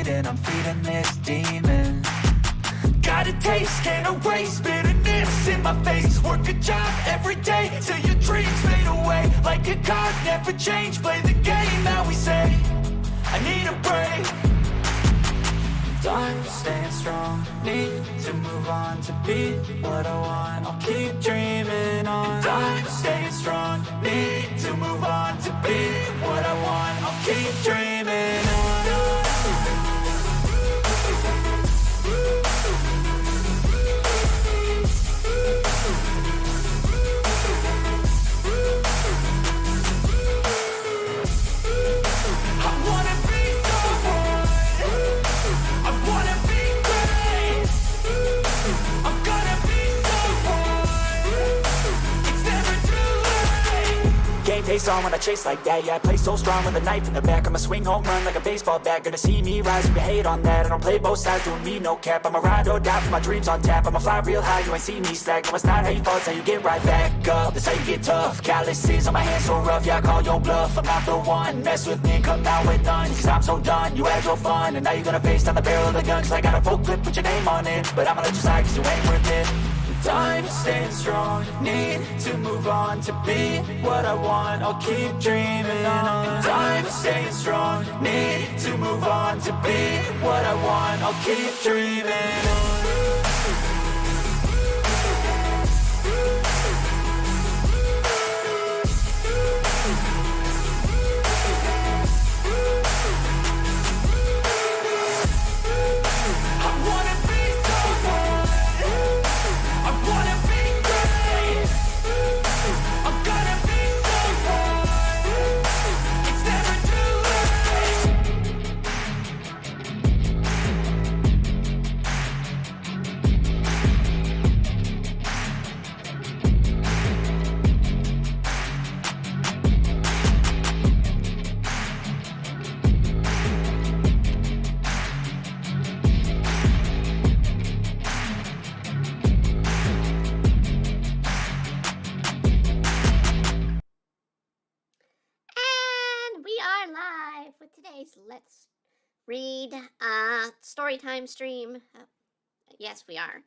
need and I'm feeding this demon. Got a taste, can't erase bitterness in my face. Work a job every day till your dreams fade away. Like a card, never change, play the game that we say. I need a break. I'm staying strong, need to move on to be what I want. I'll keep dreaming on. I'm staying strong, need to move on to be what I want. I'll keep dreaming on. Face on when I chase like that. Yeah, I play so strong with a knife in the back. I'ma swing home run like a baseball bat. Gonna see me rise, you can hate on that. I don't play both sides, doing me no cap. I'ma ride or die for my dreams on tap. I'ma fly real high, you ain't see me slack. No, it's not how you fall, it's how you get right back up. That's how you get tough. Calluses on my hands so rough, yeah, I call your bluff. I'm not the one, mess with me, come down with none. Cause I'm so done, you had your fun. And now you're gonna face down the barrel of the gun. Cause I got a full clip, put your name on it. But I'ma let you slide cause you ain't worth it. I'm staying strong, need to move on to be what I want. I'll keep dreaming on. I'm staying strong, need to move on to be what I want. I'll keep dreaming on. Let's read story time stream. Yes, we are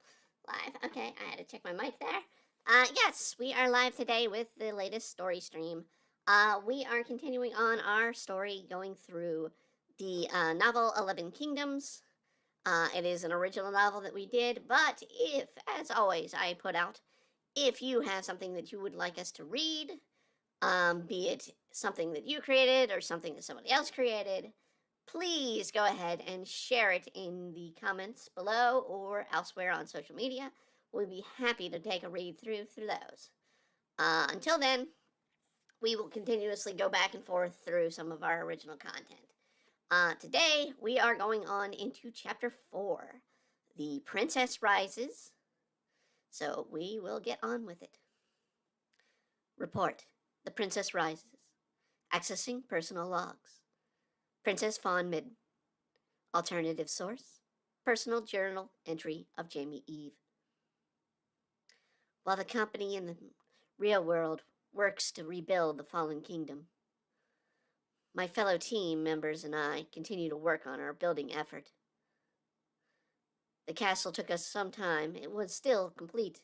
live. Okay, I had to check my mic there. Yes, we are live today with the latest story stream. We are continuing on our story going through the novel 11 Kingdoms. It is an original novel that we did, but if, as always, I put out, if you have something that you would like us to read, be it something that you created or something that somebody else created, please go ahead and share it in the comments below or elsewhere on social media. We'll be happy to take a read through those. Until then, we will continuously go back and forth through some of our original content. Today, we are going on into Chapter 4, The Princess Rises. So we will get on with it. Report. The Princess Rises. Accessing personal logs. Princess Fawn Midden. Alternative source. Personal journal entry of Jamie Eve. While the company in the real world works to rebuild the fallen kingdom, my fellow team members and I continue to work on our building effort. The castle took us some time. It was still complete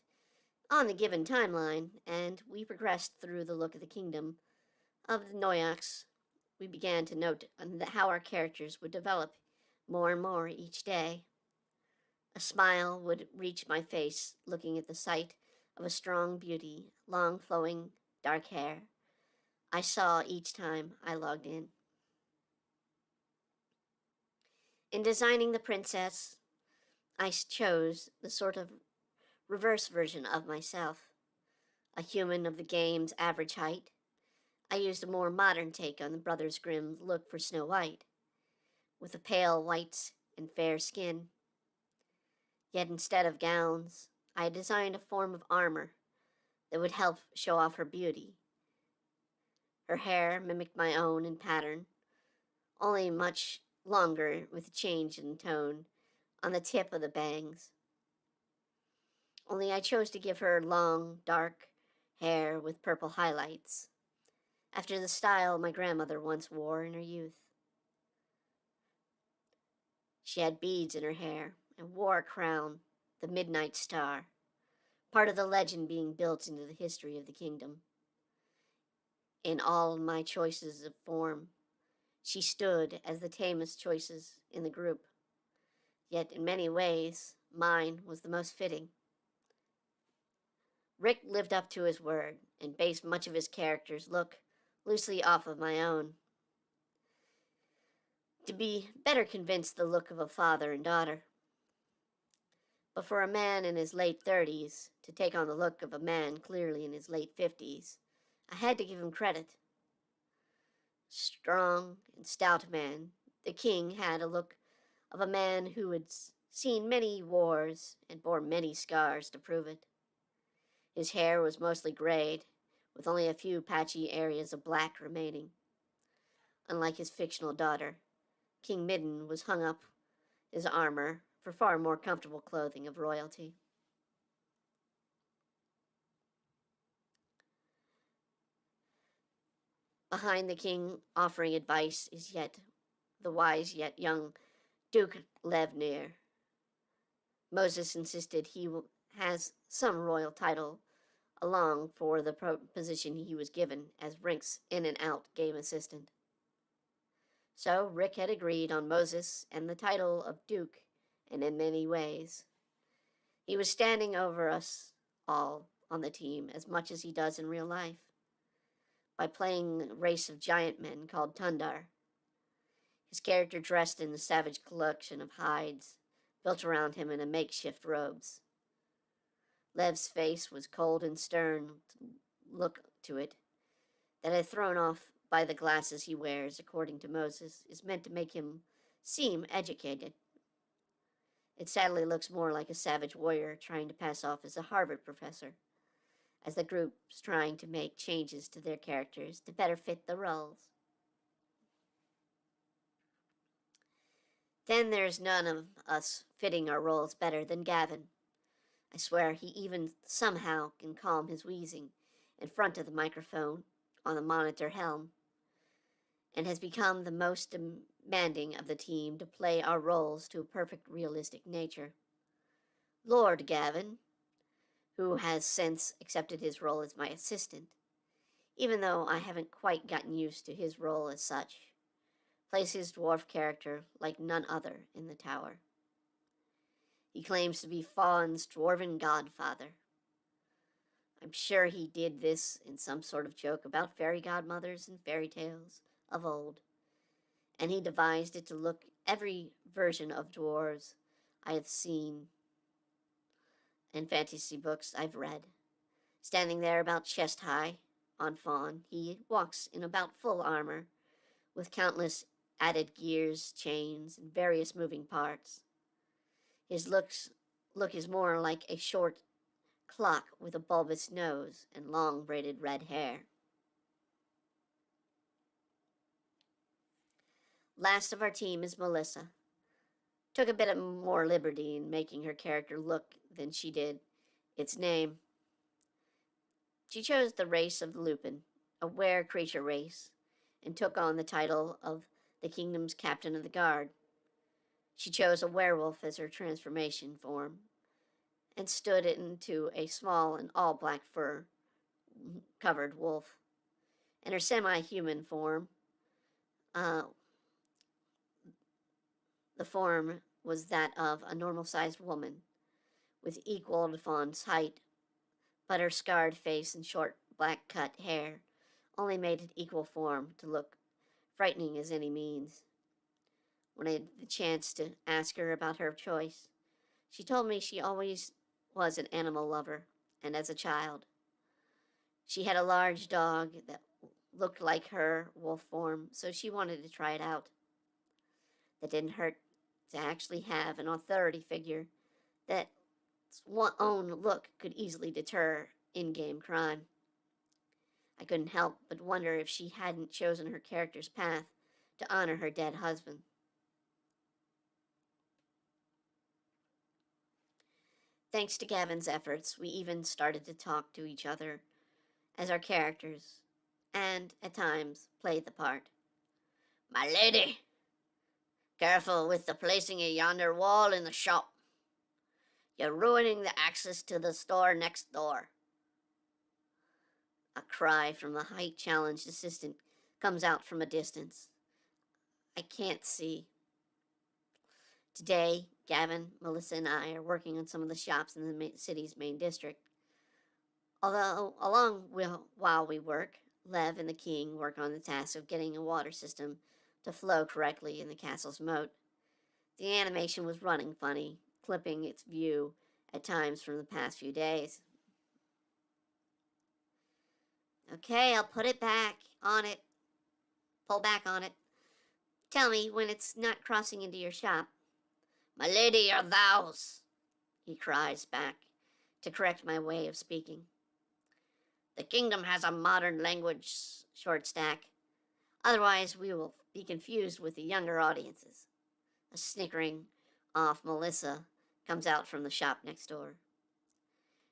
on the given timeline, and we progressed through the look of the kingdom of the Onyx. We began to note how our characters would develop more and more each day. A smile would reach my face looking at the sight of a strong beauty, long flowing dark hair I saw each time I logged in. In designing the princess, I chose the sort of reverse version of myself, a human of the game's average height. I used a more modern take on the Brothers Grimm's look for Snow White, with the pale whites and fair skin. Yet instead of gowns, I designed a form of armor that would help show off her beauty. Her hair mimicked my own in pattern, only much longer with a change in tone on the tip of the bangs. Only I chose to give her long, dark hair with purple highlights, after the style my grandmother once wore in her youth. She had beads in her hair and wore a crown, the Midnight Star, part of the legend being built into the history of the kingdom. In all my choices of form, she stood as the tamest choices in the group. Yet in many ways, mine was the most fitting. Rick lived up to his word and based much of his character's look loosely off of my own. To be better convinced the look of a father and daughter. But for a man in his late 30s to take on the look of a man clearly in his late 50s, I had to give him credit. Strong and stout man, the king had a look of a man who had seen many wars and bore many scars to prove it. His hair was mostly grayed, with only a few patchy areas of black remaining. Unlike his fictional daughter, King Midden was hung up his armor for far more comfortable clothing of royalty. Behind the king offering advice is yet the wise yet young Duke Levnir. Moses insisted he has some royal title along for the position he was given as Rink's in and out game assistant. So Rick had agreed on Moses and the title of Duke, and in many ways. He was standing over us all on the team as much as he does in real life, by playing a race of giant men called Tundar. His character dressed in the savage collection of hides built around him in a makeshift robes. Lev's face was cold and stern look to it, that had thrown off by the glasses he wears, according to Moses, is meant to make him seem educated. It sadly looks more like a savage warrior trying to pass off as a Harvard professor, as the group's trying to make changes to their characters to better fit the roles. Then there's none of us fitting our roles better than Gavin. I swear he even somehow can calm his wheezing in front of the microphone on the monitor helm, and has become the most demanding of the team to play our roles to a perfect realistic nature. Lord Gavin, who has since accepted his role as my assistant, even though I haven't quite gotten used to his role as such, plays his dwarf character like none other in the tower. He claims to be Fawn's dwarven godfather. I'm sure he did this in some sort of joke about fairy godmothers and fairy tales of old, and he devised it to look every version of dwarves I have seen in fantasy books I've read. Standing there about chest high on Fawn, he walks in about full armor, with countless added gears, chains, and various moving parts. His look is more like a short clock with a bulbous nose and long braided red hair. Last of our team is Melissa. Took a bit of more liberty in making her character look than she did its name. She chose the race of the Lupin, a were creature race, and took on the title of the kingdom's captain of the guard. She chose a werewolf as her transformation form, and stood into a small and all-black fur-covered wolf. In her semi-human form, the form was that of a normal-sized woman, with equal to Fawn's height, but her scarred face and short black-cut hair only made it equal form to look frightening as any means. When I had the chance to ask her about her choice, she told me she always was an animal lover, and as a child. She had a large dog that looked like her wolf form, so she wanted to try it out. That didn't hurt to actually have an authority figure that own look could easily deter in-game crime. I couldn't help but wonder if she hadn't chosen her character's path to honor her dead husband. Thanks to Gavin's efforts, we even started to talk to each other as our characters, and, at times, played the part. "My lady," Careful with the placing of yonder wall in the shop. You're ruining the access to the store next door. A cry from the height-challenged assistant comes out from a distance. I can't see. Today, Gavin, Melissa, and I are working on some of the shops in the city's main district. Although, while we work, Lev and the King work on the task of getting a water system to flow correctly in the castle's moat. The animation was running funny, clipping its view at times from the past few days. Okay, I'll put it back on it. Pull back on it. Tell me when it's not crossing into your shop. My lady, your thous, he cries back to correct my way of speaking. The kingdom has a modern language, short stack. Otherwise, we will be confused with the younger audiences. A snickering off Melissa comes out from the shop next door.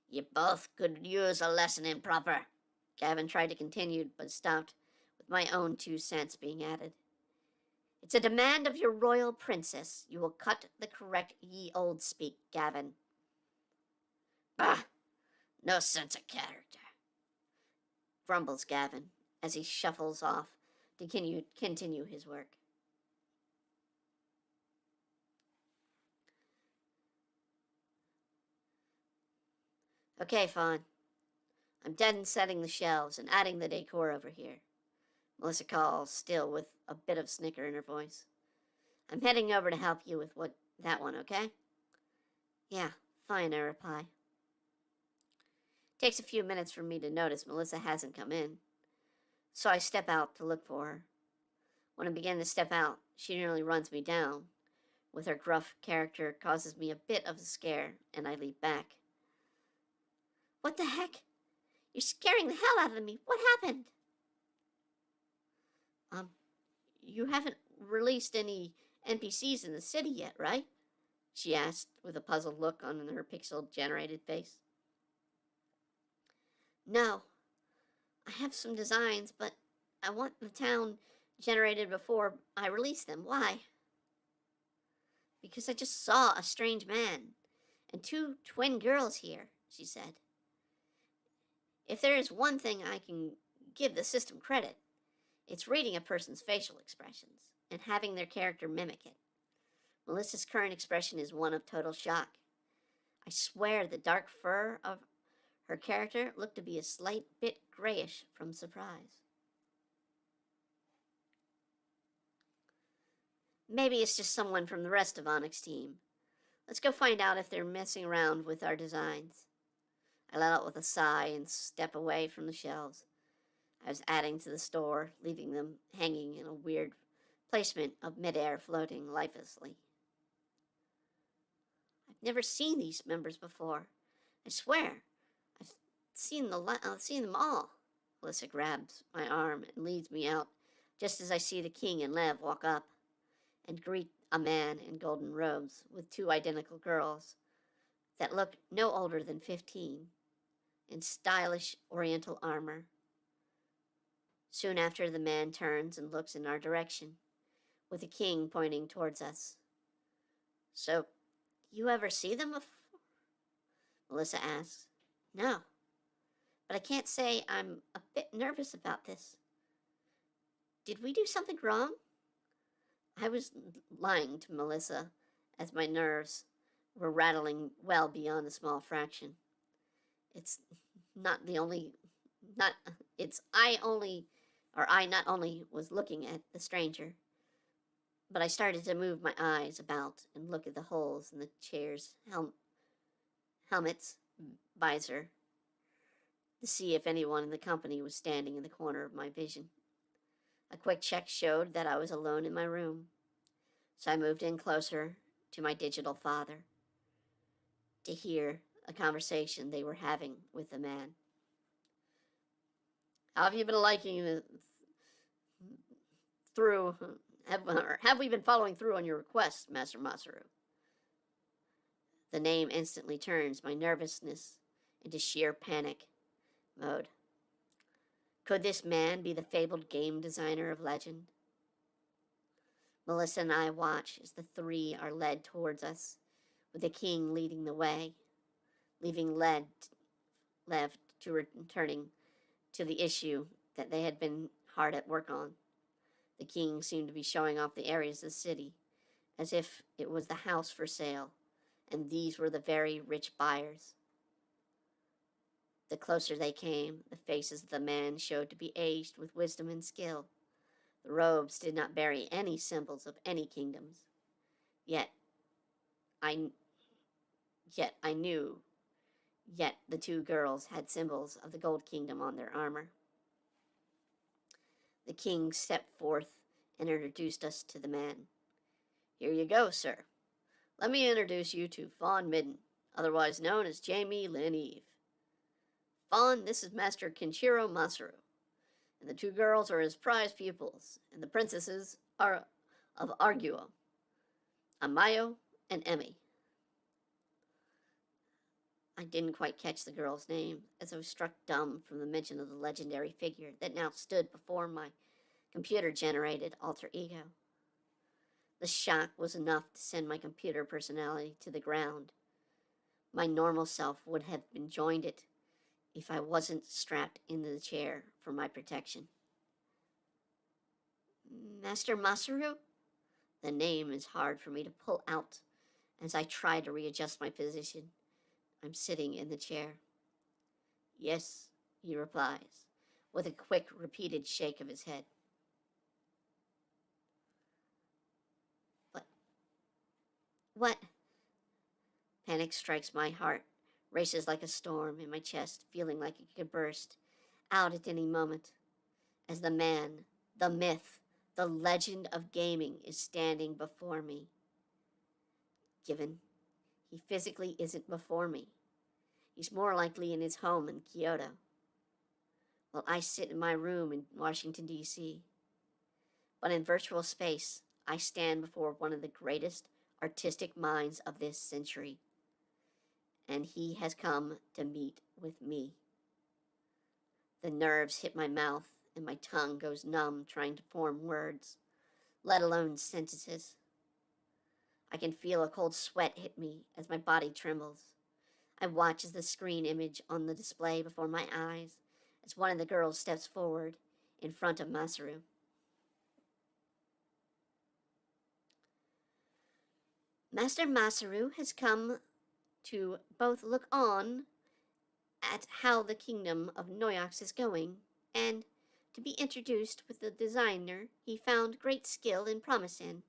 You both could use a lesson in proper. Gavin tried to continue, but stopped, with my own 2 cents being added. It's a demand of your royal princess. You will cut the correct ye old speak, Gavin. Bah! No sense of character, grumbles Gavin as he shuffles off to continue his work. Okay, Fawn. I'm done setting the shelves and adding the decor over here. Melissa calls, still with a bit of snicker in her voice. I'm heading over to help you with that one, okay? Yeah, fine, I reply. Takes a few minutes for me to notice Melissa hasn't come in, so I step out to look for her. When I begin to step out, she nearly runs me down. With her gruff character causes me a bit of a scare, and I leap back. What the heck? You're scaring the hell out of me. What happened? You haven't released any NPCs in the city yet, right? She asked with a puzzled look on her pixel-generated face. No. I have some designs, but I want the town generated before I release them. Why? Because I just saw a strange man and 2 twin girls here, she said. If there is one thing I can give the system credit, it's reading a person's facial expressions and having their character mimic it. Melissa's current expression is one of total shock. I swear the dark fur of her character looked to be a slight bit grayish from surprise. Maybe it's just someone from the rest of Onyx team. Let's go find out if they're messing around with our designs. I let out with a sigh and step away from the shelves. I was adding to the store, leaving them hanging in a weird placement of midair floating lifelessly. I've never seen these members before. I swear, I've seen them all. Melissa grabs my arm and leads me out just as I see the King and Lev walk up and greet a man in golden robes with 2 identical girls that look no older than 15 in stylish oriental armor. Soon after, the man turns and looks in our direction, with the King pointing towards us. So, you ever see them before? Melissa asks. No, but I can't say I'm a bit nervous about this. Did we do something wrong? I was lying to Melissa, as my nerves were rattling well beyond a small fraction. I not only was looking at the stranger, but I started to move my eyes about and look at the holes in the chair's helmet's visor to see if anyone in the company was standing in the corner of my vision. A quick check showed that I was alone in my room, so I moved in closer to my digital father to hear a conversation they were having with the man. How have you been liking have we been following through on your request, Master Masaru? The name instantly turns my nervousness into sheer panic mode. Could this man be the fabled game designer of legend? Melissa and I watch as the three are led towards us, with the king leading the way, leaving left to returning to the issue that they had been hard at work on. The king seemed to be showing off the areas of the city, as if it was the house for sale, and these were the very rich buyers. The closer they came, the faces of the men showed to be aged with wisdom and skill. The robes did not bear any symbols of any kingdoms. Yet I yet I knew yet the two girls had symbols of the Gold Kingdom on their armor. The king stepped forth and introduced us to the men. Here you go, sir. Let me introduce you to Fawn Midden, otherwise known as Jamie Lynn Eve. Fawn, this is Master Kenshiro Masaru, and the two girls are his prize pupils, and the princesses are of Arguo, Amayo, and Emmy. I didn't quite catch the girl's name, as I was struck dumb from the mention of the legendary figure that now stood before my computer-generated alter ego. The shock was enough to send my computer personality to the ground. My normal self would have enjoyed it if I wasn't strapped into the chair for my protection. Master Masaru? The name is hard for me to pull out as I try to readjust my position. I'm sitting in the chair. Yes, he replies, with a quick, repeated shake of his head. What? Panic strikes my heart, races like a storm in my chest, feeling like it could burst out at any moment, as the man, the myth, the legend of gaming is standing before me. Given he physically isn't before me, he's more likely in his home in Kyoto, while I sit in my room in Washington, D.C. But in virtual space, I stand before one of the greatest artistic minds of this century, and he has come to meet with me. The nerves hit my mouth, and my tongue goes numb trying to form words, let alone sentences. I can feel a cold sweat hit me as my body trembles. I watch as the screen image on the display before my eyes as one of the girls steps forward in front of Masaru. Master Masaru has come to both look on at how the kingdom of Noyox is going, and to be introduced with the designer he found great skill and promise in.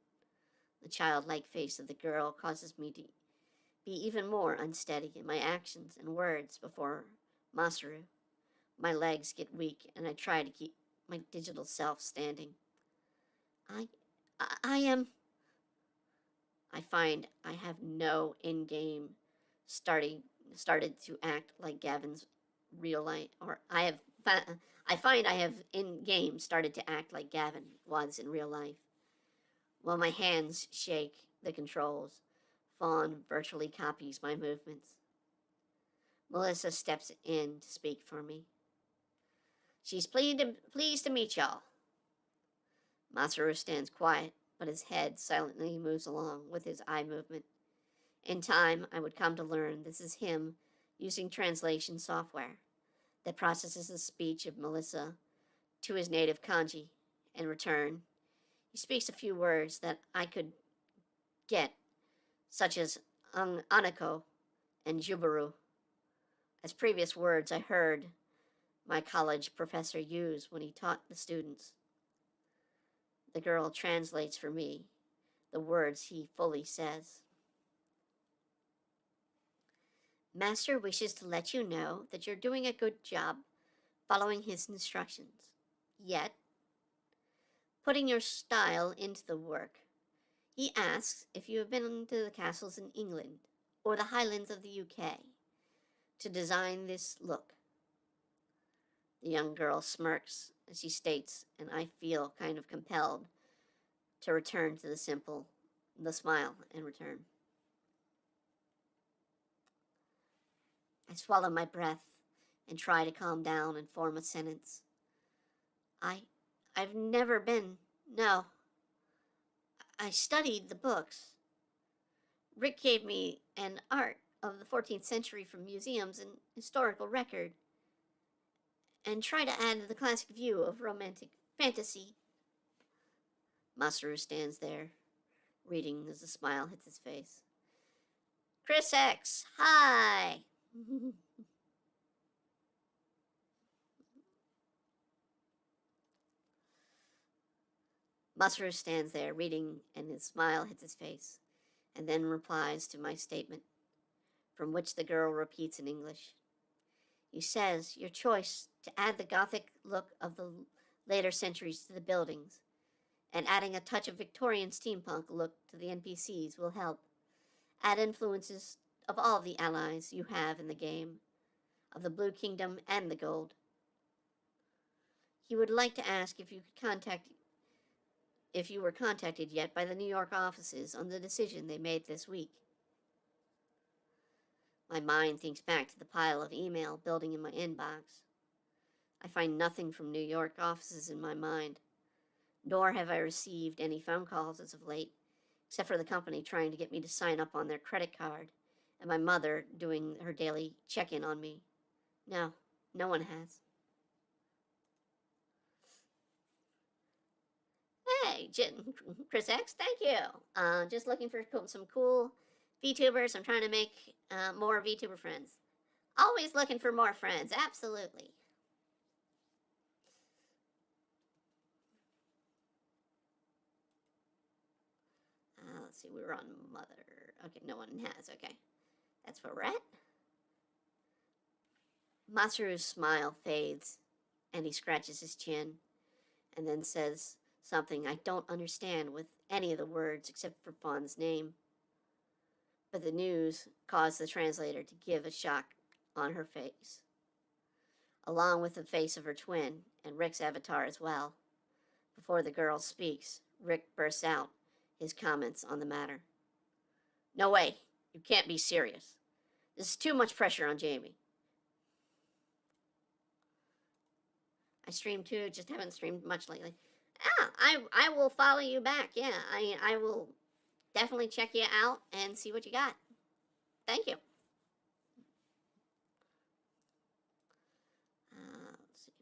The childlike face of the girl causes me to be even more unsteady in my actions and words before Masaru. My legs get weak, and I try to keep my digital self standing. I am... I find I have no in-game started to act like Gavin's real life, or I find I have in-game started to act like Gavin was in real life. While my hands shake the controls, Fawn virtually copies my movements. Melissa steps in to speak for me. She's pleased to meet y'all. Masaru stands quiet, but his head silently moves along with his eye movement. In time, I would come to learn this is him using translation software that processes the speech of Melissa to his native kanji. In return, he speaks a few words that I could get, such as Anako and Jubaru, as previous words I heard my college professor use when he taught the students. The girl translates for me the words he fully says. Master wishes to let you know that you're doing a good job following his instructions, yet putting your style into the work. He asks if you have been to the castles in England or the Highlands of the UK to design this look. The young girl smirks as she states, and I feel kind of compelled to return to the smile in return. I swallow my breath and try to calm down and form a sentence. I've never been, no. I studied the books. Rick gave me an art of the 14th century from museums and historical record, and try to add the classic view of romantic fantasy. Masaru stands there, reading as a smile hits his face. Chris X, hi! Masaru stands there, reading, and his smile hits his face, and then replies to my statement, from which the girl repeats in English. He says your choice to add the Gothic look of the later centuries to the buildings, and adding a touch of Victorian steampunk look to the NPCs will help. Add influences of all the allies you have in the game, of the Blue Kingdom and the Gold. He would like to ask if you were contacted yet by the New York offices on the decision they made this week. My mind thinks back to the pile of email building in my inbox. I find nothing from New York offices in my mind, nor have I received any phone calls as of late, except for the company trying to get me to sign up on their credit card, and my mother doing her daily check-in on me. No, no one has. Hey, Chris X, thank you. Just looking for some cool VTubers. I'm trying to make more VTuber friends. Always looking for more friends, absolutely. Let's see, we were on Mother. Okay, no one has, okay. That's where we're at. Masaru's smile fades, and he scratches his chin, and then says something I don't understand with any of the words except for Fawn's name. But the news caused the translator to give a shock on her face, along with the face of her twin and Rick's avatar as well. Before the girl speaks, Rick bursts out his comments on the matter. No way, you can't be serious. This is too much pressure on Jamie. I stream too, just haven't streamed much lately. I will follow you back, yeah. I will definitely check you out and see what you got. Thank you. Let's see.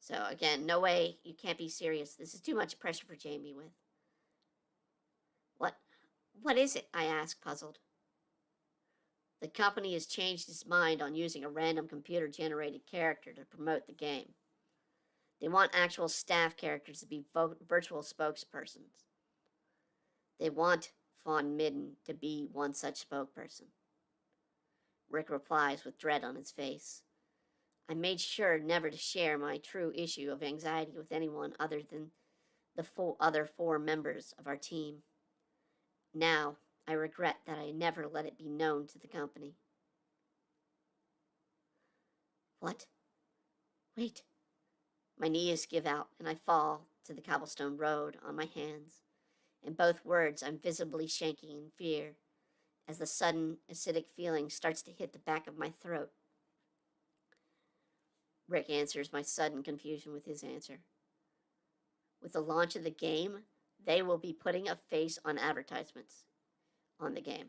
So again, no way, you can't be serious. This is too much pressure for Jamie with. What is it? I asked, puzzled. The company has changed its mind on using a random computer-generated character to promote the game. They want actual staff characters to be virtual spokespersons. They want Fawn Midden to be one such spokesperson. Rick replies with dread on his face. I made sure never to share my true issue of anxiety with anyone other than the other 4 members of our team. Now, I regret that I never let it be known to the company. What? Wait. My knees give out and I fall to the cobblestone road on my hands. In both words, I'm visibly shaking in fear as the sudden acidic feeling starts to hit the back of my throat. Rick answers my sudden confusion with his answer. With the launch of the game, they will be putting a face on advertisements on the game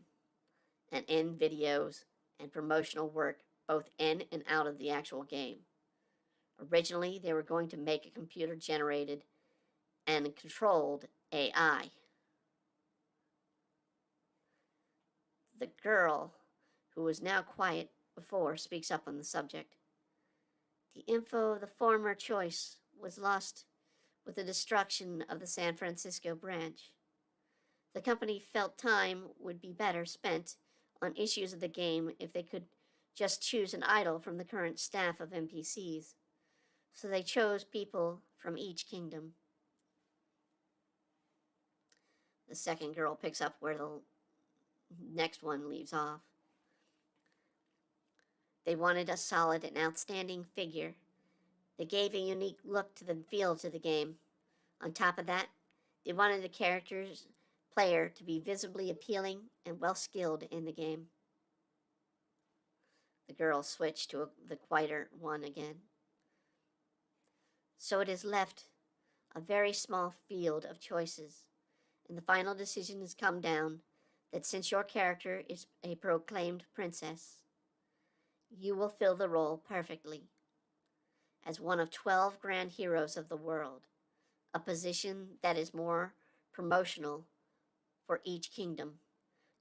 and in videos and promotional work both in and out of the actual game. Originally, they were going to make a computer-generated and controlled AI. The girl, who was now quiet before, speaks up on the subject. The info of the former choice was lost with the destruction of the San Francisco branch. The company felt time would be better spent on issues of the game if they could just choose an idol from the current staff of NPCs. So they chose people from each kingdom. The second girl picks up where the next one leaves off. They wanted a solid and outstanding figure. They gave a unique look to the feel to the game. On top of that, they wanted the player to be visibly appealing and well-skilled in the game. The girl switched to the quieter one again. So it is left a very small field of choices And the final decision has come down that since your character is a proclaimed princess, you will fill the role perfectly as one of 12 grand heroes of the world, a position that is more promotional for each kingdom.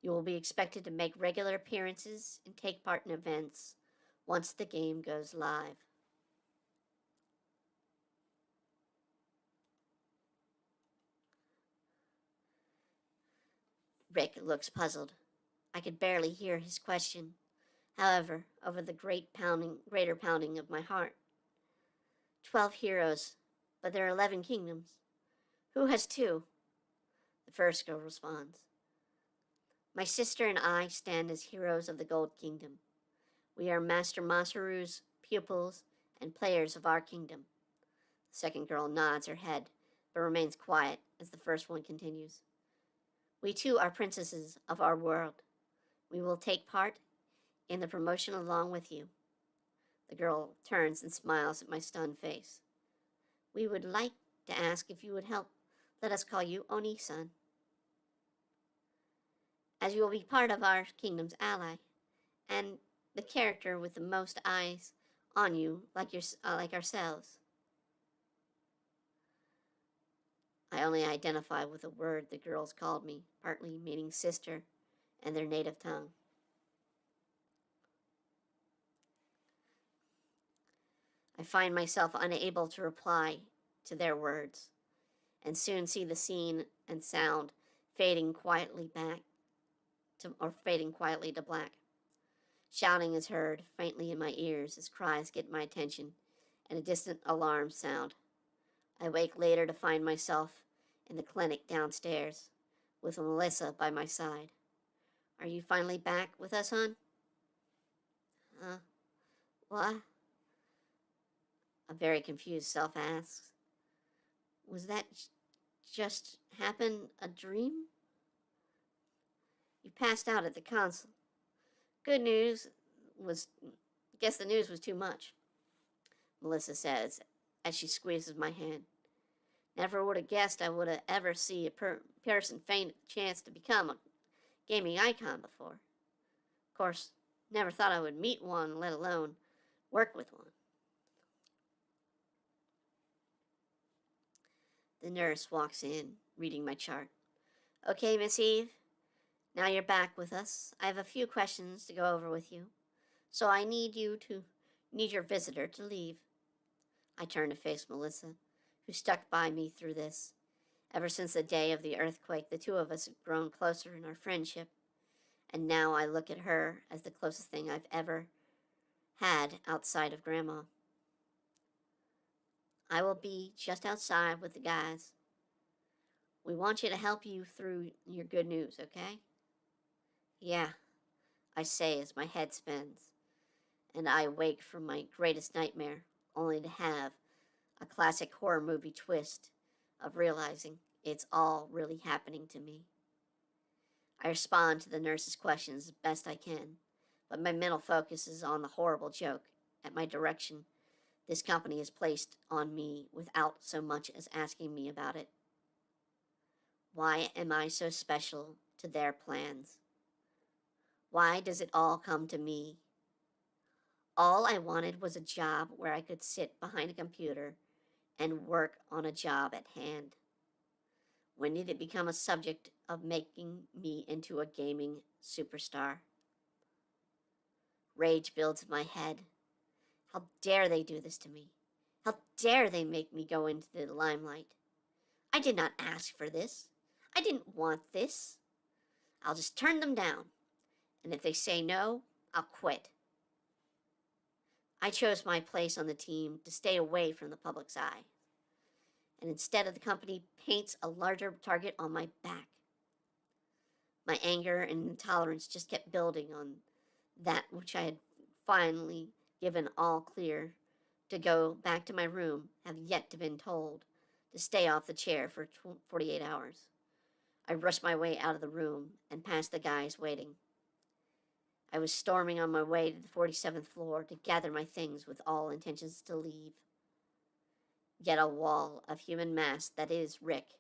You will be expected to make regular appearances and take part in events once the game goes live. Rick looks puzzled. I could barely hear his question. However, over the greater pounding of my heart. 12 heroes, but there are 11 kingdoms. Who has 2? The first girl responds. My sister and I stand as heroes of the Gold Kingdom. We are Master Masaru's pupils and players of our kingdom. The second girl nods her head, but remains quiet as the first one continues. We too are princesses of our world. We will take part in the promotion along with you. The girl turns and smiles at my stunned face. We would like to ask if you would help. Let us call you Oni-san, as you will be part of our kingdom's ally, and the character with the most eyes on you, like ourselves. I only identify with the word the girls called me, partly meaning sister, and their native tongue. I find myself unable to reply to their words, and soon see the scene and sound fading quietly to black. Shouting is heard faintly in my ears as cries get my attention, and a distant alarm sound. I wake later to find myself in the clinic downstairs, with Melissa by my side. Are you finally back with us, hon? What? A very confused self asks. Was that just happen a dream? You passed out at the console. Good news was, guess the news was too much, Melissa says as she squeezes my hand. Never would have guessed I would have ever see a person faint a chance to become a gaming icon before. Of course, never thought I would meet one, let alone work with one. The nurse walks in, reading my chart. Okay, Miss Eve, now you're back with us. I have a few questions to go over with you, so I need your visitor to leave. I turn to face Melissa, who stuck by me through this. Ever since the day of the earthquake, the two of us have grown closer in our friendship, and now I look at her as the closest thing I've ever had outside of Grandma. I will be just outside with the guys. We want you to help you through your good news, okay? Yeah, I say as my head spins, and I wake from my greatest nightmare, only to have a classic horror movie twist of realizing it's all really happening to me. I respond to the nurse's questions as best I can, but my mental focus is on the horrible joke at my direction this company has placed on me without so much as asking me about it. Why am I so special to their plans? Why does it all come to me? All I wanted was a job where I could sit behind a computer and work on a job at hand. When did it become a subject of making me into a gaming superstar? Rage builds in my head. How dare they do this to me? How dare they make me go into the limelight? I did not ask for this. I didn't want this. I'll just turn them down, and if they say no, I'll quit. I chose my place on the team to stay away from the public's eye, and instead of the company paints a larger target on my back. My anger and intolerance just kept building on that which I had finally given all clear to go back to my room, have yet to been told to stay off the chair for 48 hours. I rushed my way out of the room and past the guys waiting. I was storming on my way to the 47th floor to gather my things with all intentions to leave. Yet a wall of human mass that is Rick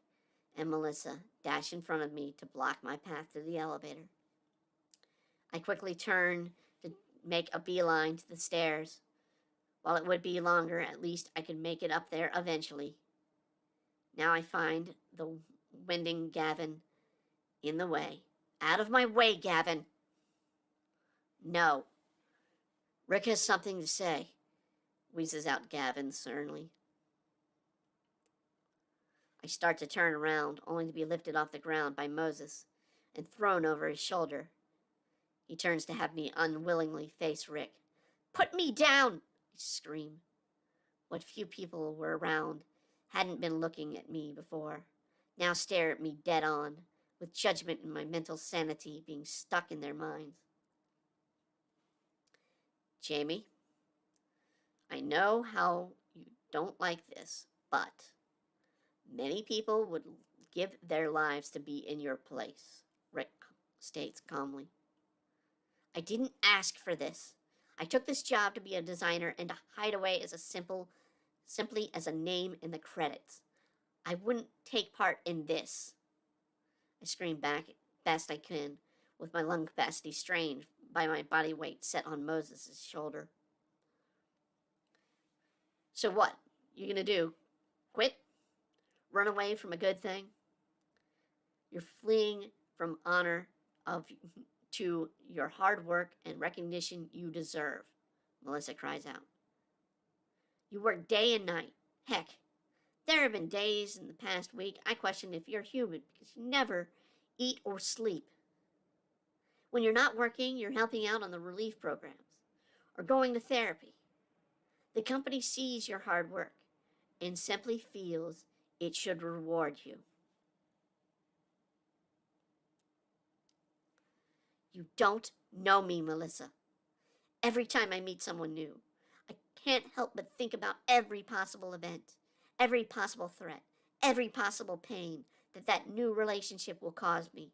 and Melissa dash in front of me to block my path to the elevator. I quickly turn to make a beeline to the stairs. While it would be longer, at least I could make it up there eventually. Now I find the winding Gavin in the way. Out of my way, Gavin! No. Rick has something to say, wheezes out Gavin sternly. I start to turn around, only to be lifted off the ground by Moses and thrown over his shoulder. He turns to have me unwillingly face Rick. Put me down! I scream. What few people were around hadn't been looking at me before, now stare at me dead on, with judgment and my mental sanity being stuck in their minds. Jamie, I know how you don't like this, but many people would give their lives to be in your place, Rick states calmly. I didn't ask for this. I took this job to be a designer and to hide away as simply as a name in the credits. I wouldn't take part in this. I scream back best I can, with my lung capacity strained by my body weight set on Moses' shoulder. So what? You gonna do? Quit? Run away from a good thing? You're fleeing from honor to your hard work and recognition you deserve, Melissa cries out. You work day and night. Heck, there have been days in the past week I question if you're human because you never eat or sleep. When you're not working, you're helping out on the relief programs or going to therapy. The company sees your hard work and simply feels it should reward you. You don't know me, Melissa. Every time I meet someone new, I can't help but think about every possible event, every possible threat, every possible pain that new relationship will cause me.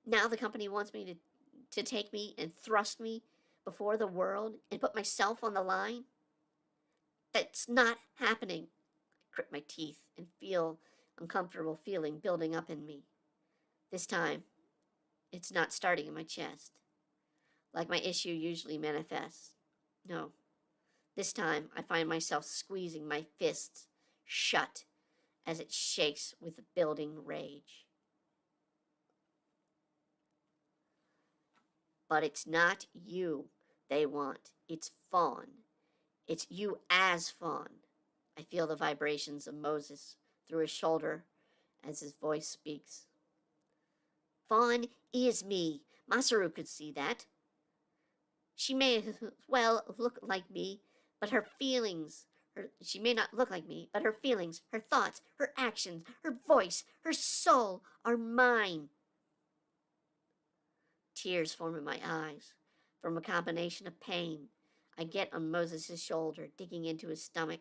Now the company wants me to take me and thrust me before the world and put myself on the line. That's not happening. I grit my teeth and feel uncomfortable feeling building up in me. This time, it's not starting in my chest, like my issue usually manifests. No, this time I find myself squeezing my fists shut as it shakes with building rage. But it's not you they want. It's Fawn. It's you as Fawn. I feel the vibrations of Moses through his shoulder as his voice speaks. Fawn is me. Masaru could see that. She may well look like me, but her feelings, she may not look like me, but her feelings, her thoughts, her actions, her voice, her soul are mine. Tears form in my eyes from a combination of pain I get on Moses' shoulder, digging into his stomach,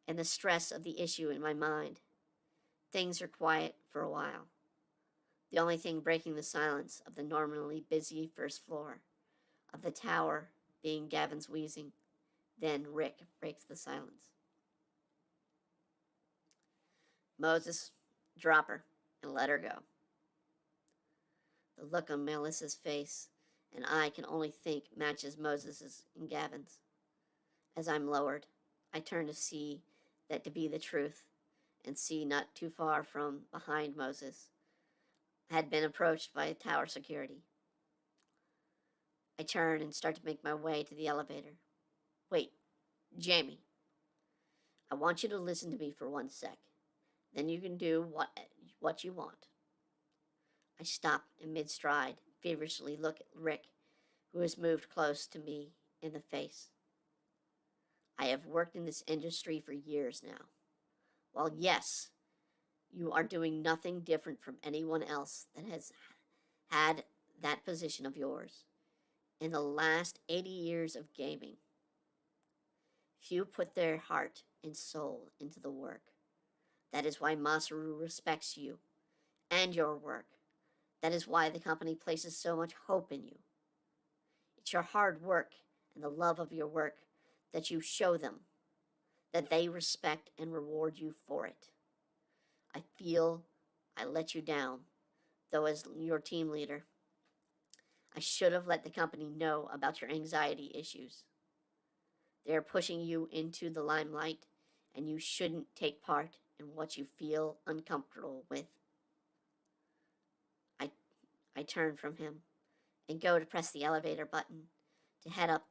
and the stress of the issue in my mind. Things are quiet for a while. The only thing breaking the silence of the normally busy first floor of the tower being Gavin's wheezing. Then Rick breaks the silence. Moses, drop her and let her go. The look on Melissa's face and I can only think matches Moses's and Gavin's. As I'm lowered, I turn to see that to be the truth, and see not too far from behind Moses had been approached by tower security. I turn and start to make my way to the elevator. Wait, Jamie, I want you to listen to me for 1 sec. Then you can do what you want. I stop in mid-stride, feverishly look at Rick, who has moved close to me in the face. I have worked in this industry for years now. While yes, you are doing nothing different from anyone else that has had that position of yours in the last 80 years of gaming, few put their heart and soul into the work. That is why Masaru respects you and your work. That is why the company places so much hope in you. It's your hard work and the love of your work that you show them, that they respect and reward you for it. I feel I let you down, though as your team leader, I should have let the company know about your anxiety issues. They are pushing you into the limelight, and you shouldn't take part in what you feel uncomfortable with. I, I turn from him and go to press the elevator button to head up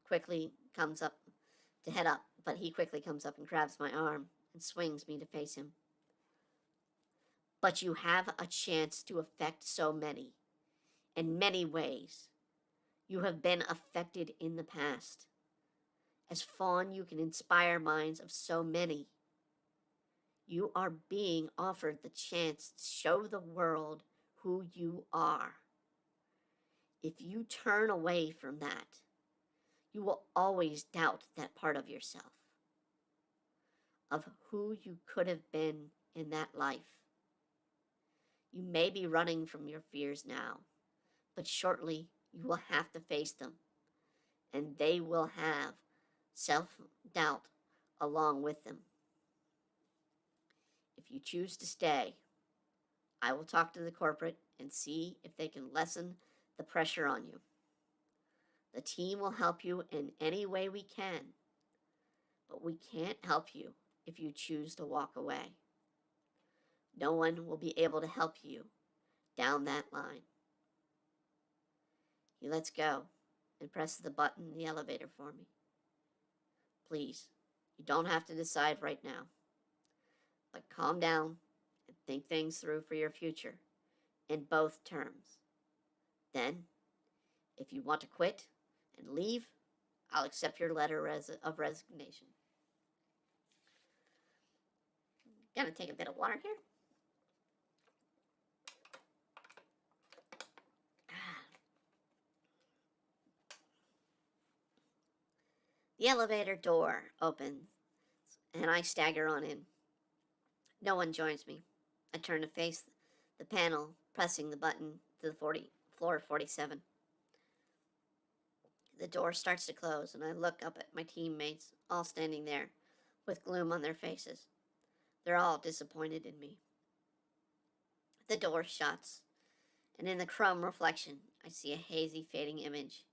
quickly comes up to head up, but he quickly comes up and grabs my arm and swings me to face him. But you have a chance to affect so many, in many ways. You have been affected in the past. As Fawn, you can inspire minds of so many. You are being offered the chance to show the world who you are. If you turn away from that, you will always doubt that part of yourself, of who you could have been in that life. You may be running from your fears now, but shortly you will have to face them, and they will have self-doubt along with them. If you choose to stay, I will talk to the corporate and see if they can lessen the pressure on you. The team will help you in any way we can, but we can't help you if you choose to walk away. No one will be able to help you down that line. He lets go and presses the button in the elevator for me. Please, you don't have to decide right now, but calm down and think things through for your future in both terms. Then, if you want to quit and leave, I'll accept your letter of resignation. Gonna take a bit of water here. The elevator door opens, and I stagger on in. No one joins me. I turn to face the panel, pressing the button to the floor 47. The door starts to close, and I look up at my teammates, all standing there, with gloom on their faces. They're all disappointed in me. The door shuts, and in the chrome reflection, I see a hazy, fading image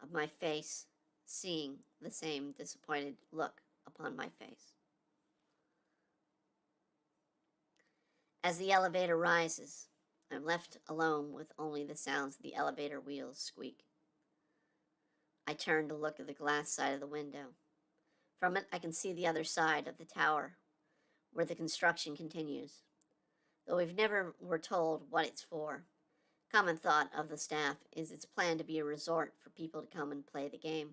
of my face, seeing the same disappointed look upon my face. As the elevator rises, I'm left alone with only the sounds of the elevator wheels squeak. I turn to look at the glass side of the window. From it, I can see the other side of the tower, where the construction continues. Though we've never were told what it's for, common thought of the staff is it's planned to be a resort for people to come and play the game.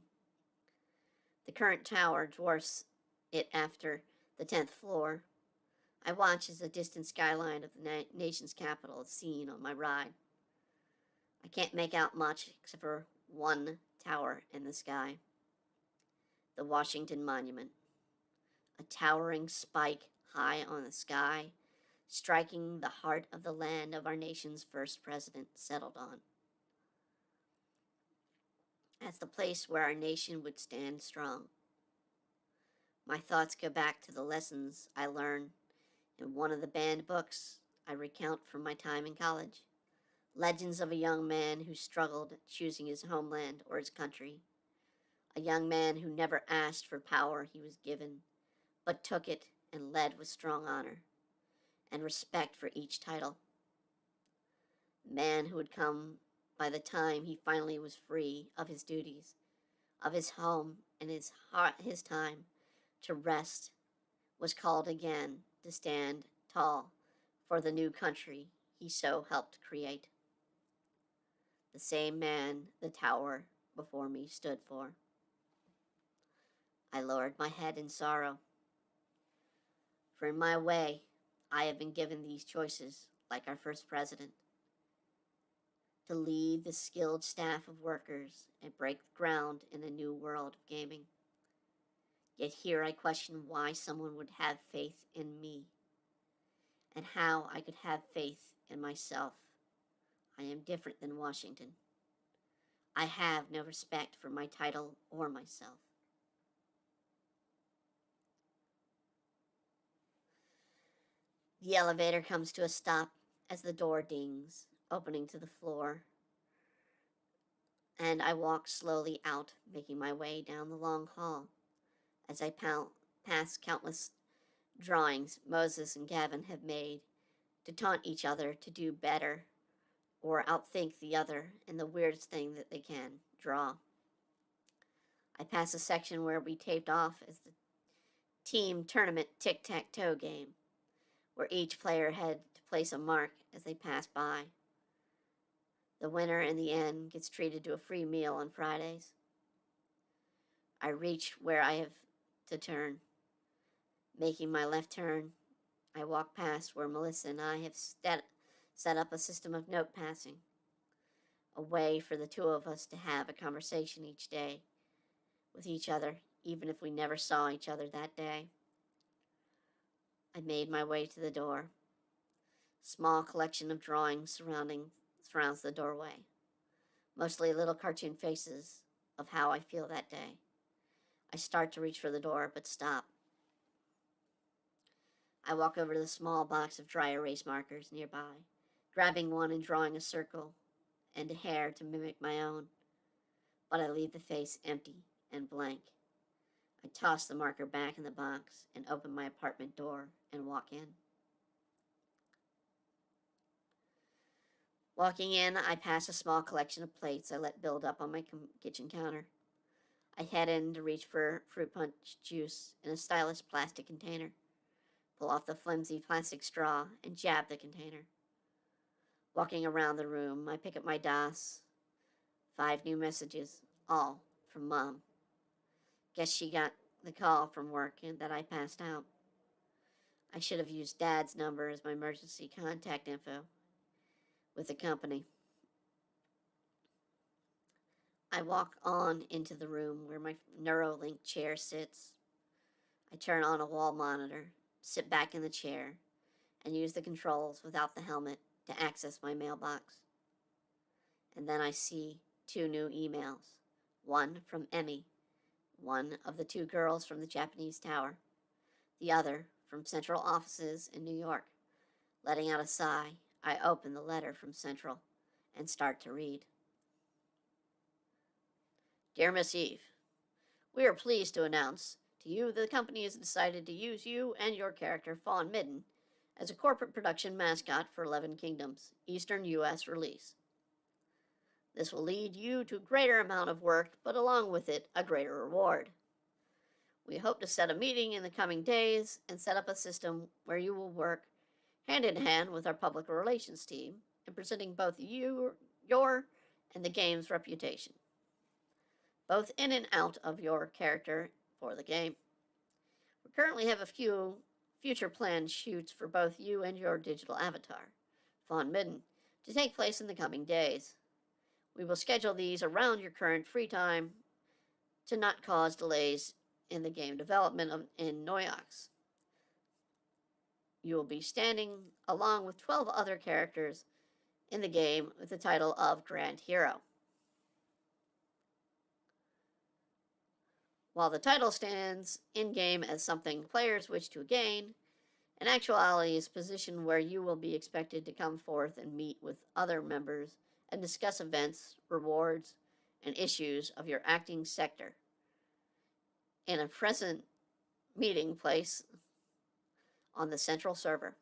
The current tower dwarfs it after the 10th floor. I watch as the distant skyline of the nation's capital is seen on my ride. I can't make out much except for one tower in the sky. The Washington Monument. A towering spike high on the sky, striking the heart of the land of our nation's first president settled on. As the place where our nation would stand strong. My thoughts go back to the lessons I learned in one of the banned books I recount from my time in college. Legends of a young man who struggled choosing his homeland or his country. A young man who never asked for power he was given, but took it and led with strong honor and respect for each title. A man who would come by the time he finally was free of his duties, of his home and his time to rest, was called again to stand tall for the new country he so helped create. The same man the tower before me stood for. I lowered my head in sorrow. For in my way, I have been given these choices, like our first president, to lead the skilled staff of workers and break ground in a new world of gaming. Yet here I question why someone would have faith in me, and how I could have faith in myself. I am different than Washington. I have no respect for my title or myself. The elevator comes to a stop as the door dings, opening to the floor, and I walk slowly out, making my way down the long hall. As I pass countless drawings Moses and Gavin have made to taunt each other to do better or outthink the other in the weirdest thing that they can draw. I pass a section where we taped off as the team tournament tic-tac-toe game, where each player had to place a mark as they passed by. The winner in the end gets treated to a free meal on Fridays. I reach where I have to turn. Making my left turn, I walk past where Melissa and I have set up a system of note passing, a way for the two of us to have a conversation each day with each other, even if we never saw each other that day. I made my way to the door. A small collection of drawings surrounds the doorway, mostly little cartoon faces of how I feel that day. I start to reach for the door, but stop. I walk over to the small box of dry erase markers nearby, grabbing one and drawing a circle and a hair to mimic my own, but I leave the face empty and blank. I toss the marker back in the box and open my apartment door and walk in. Walking in, I pass a small collection of plates I let build up on my kitchen counter. I head in to reach for fruit punch juice in a stylish plastic container, pull off the flimsy plastic straw, and jab the container. Walking around the room, I pick up my DOS. 5 new messages, all from Mom. Guess she got the call from work and that I passed out. I should have used Dad's number as my emergency contact info with the company. I walk on into the room where my Neuralink chair sits. I turn on a wall monitor, sit back in the chair, and use the controls without the helmet to access my mailbox. And then I see 2 new emails. One from Emmy, one of the 2 girls from the Japanese tower, the other from central offices in New York. Letting out a sigh, I open the letter from Central and start to read. Dear Miss Eve, we are pleased to announce to you that the company has decided to use you and your character, Fawn Midden, as a corporate production mascot for 11 Kingdoms, Eastern U.S. release. This will lead you to a greater amount of work, but along with it, a greater reward. We hope to set a meeting in the coming days and set up a system where you will work hand in hand with our public relations team in presenting both your and the game's reputation, both in and out of your character for the game. We currently have a few future planned shoots for both you and your digital avatar, Fawn Midden, to take place in the coming days. We will schedule these around your current free time to not cause delays in the game development in Onyx. You will be standing along with 12 other characters in the game with the title of Grand Hero. While the title stands in-game as something players wish to gain, in actuality is a position where you will be expected to come forth and meet with other members and discuss events, rewards, and issues of your acting sector in a present meeting place on the central server.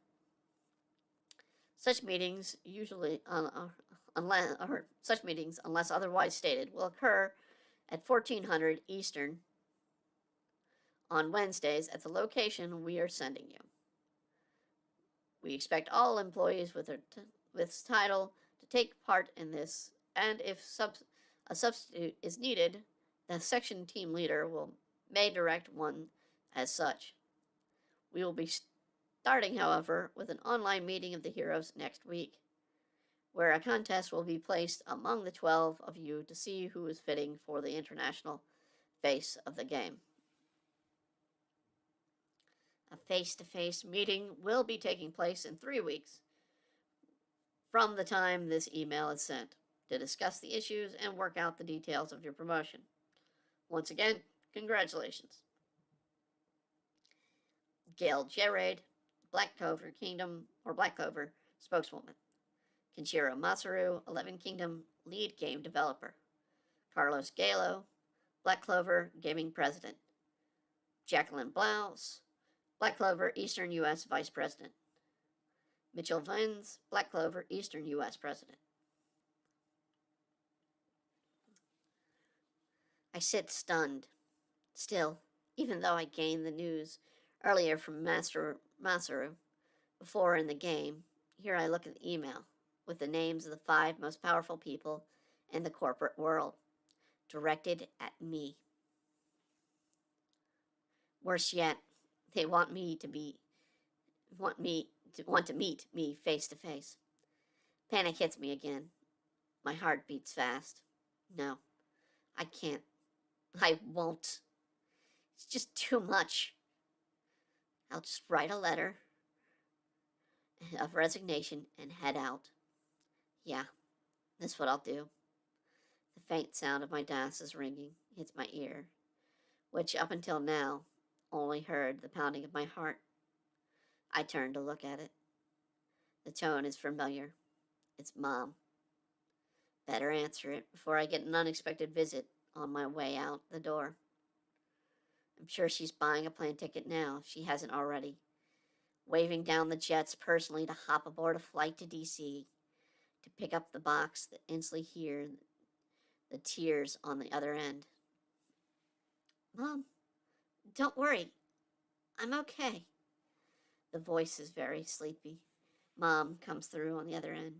Such meetings unless otherwise stated, will occur at 1400 Eastern on Wednesdays at the location we are sending you. We expect all employees with this title to take part in this, and if a substitute is needed, the section team leader may direct one as such. We will be starting, however, with an online meeting of the heroes next week, where a contest will be placed among the 12 of you to see who is fitting for the international face of the game. A face-to-face meeting will be taking place in 3 weeks from the time this email is sent to discuss the issues and work out the details of your promotion. Once again, congratulations. Gail Gerard, Black Clover Kingdom, or Black Clover spokeswoman. Kenshiro Masaru, 11 Kingdom lead game developer. Carlos Galo, Black Clover gaming president. Jacqueline Blouse, Black Clover Eastern U.S. vice president. Mitchell Vins, Black Clover Eastern U.S. president. I sit stunned. Still, even though I gained the news earlier from Master Masaru before in the game, here I look at the email with the names of the 5 most powerful people in the corporate world, directed at me. Worse yet, they want to meet me face to face. Panic hits me again. My heart beats fast. No, I can't. I won't. It's just too much. I'll just write a letter of resignation and head out. Yeah, that's what I'll do. The faint sound of my DAS's ringing hits my ear, which up until now only heard the pounding of my heart. I turn to look at it. The tone is familiar. It's Mom. Better answer it before I get an unexpected visit on my way out the door. I'm sure she's buying a plane ticket now, if she hasn't already, waving down the jets personally to hop aboard a flight to D.C. to pick up the box that instantly hear the tears on the other end. Mom, don't worry. I'm okay. The voice is very sleepy. Mom comes through on the other end.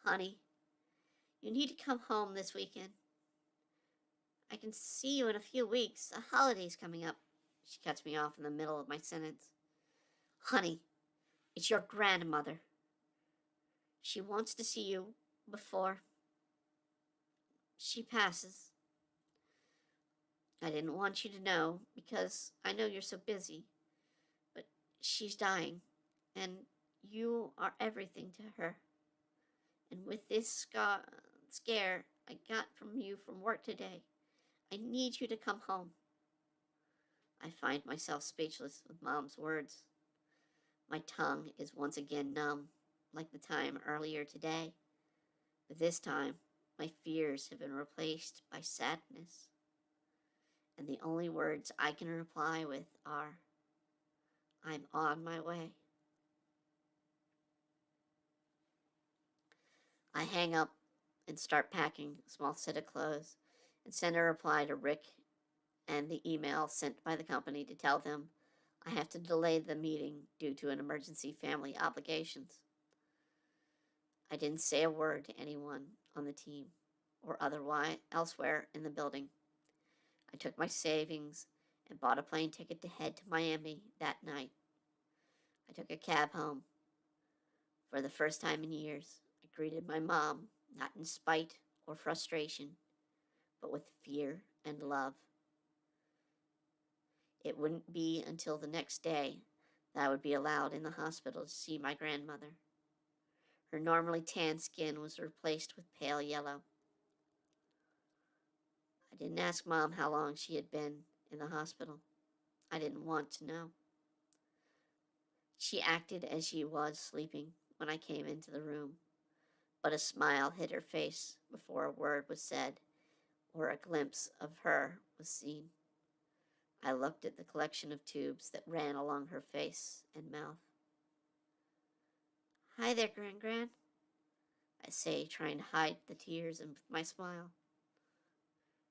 Honey, you need to come home this weekend. I can see you in a few weeks. The holiday's coming up. She cuts me off in the middle of my sentence. Honey, it's your grandmother. She wants to see you before she passes. I didn't want you to know because I know you're so busy, but she's dying, and you are everything to her. And with this scare I got from you from work today, I need you to come home. I find myself speechless with Mom's words. My tongue is once again numb, like the time earlier today. But this time, my fears have been replaced by sadness. And the only words I can reply with are, I'm on my way. I hang up and start packing a small set of clothes and send a reply to Rick and the email sent by the company to tell them I have to delay the meeting due to an emergency family obligations. I didn't say a word to anyone on the team or otherwise elsewhere in the building. I took my savings and bought a plane ticket to head to Miami that night. I took a cab home. For the first time in years, I greeted my mom, not in spite or frustration, but with fear and love. It wouldn't be until the next day that I would be allowed in the hospital to see my grandmother. Her normally tan skin was replaced with pale yellow. I didn't ask Mom how long she had been in the hospital. I didn't want to know. She acted as she was sleeping when I came into the room, but a smile hid her face before a word was said or a glimpse of her was seen. I looked at the collection of tubes that ran along her face and mouth. Hi there, Gran. I say, trying to hide the tears in my smile.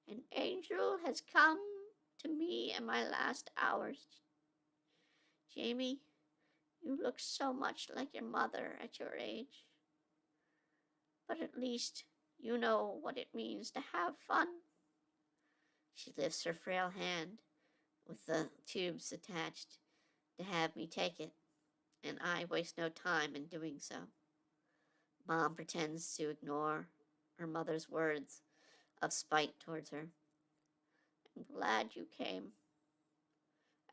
An angel has come to me in my last hours. Jamie, you look so much like your mother at your age. But at least you know what it means to have fun. She lifts her frail hand with the tubes attached to have me take it, and I waste no time in doing so. Mom pretends to ignore her mother's words of spite towards her. I'm glad you came.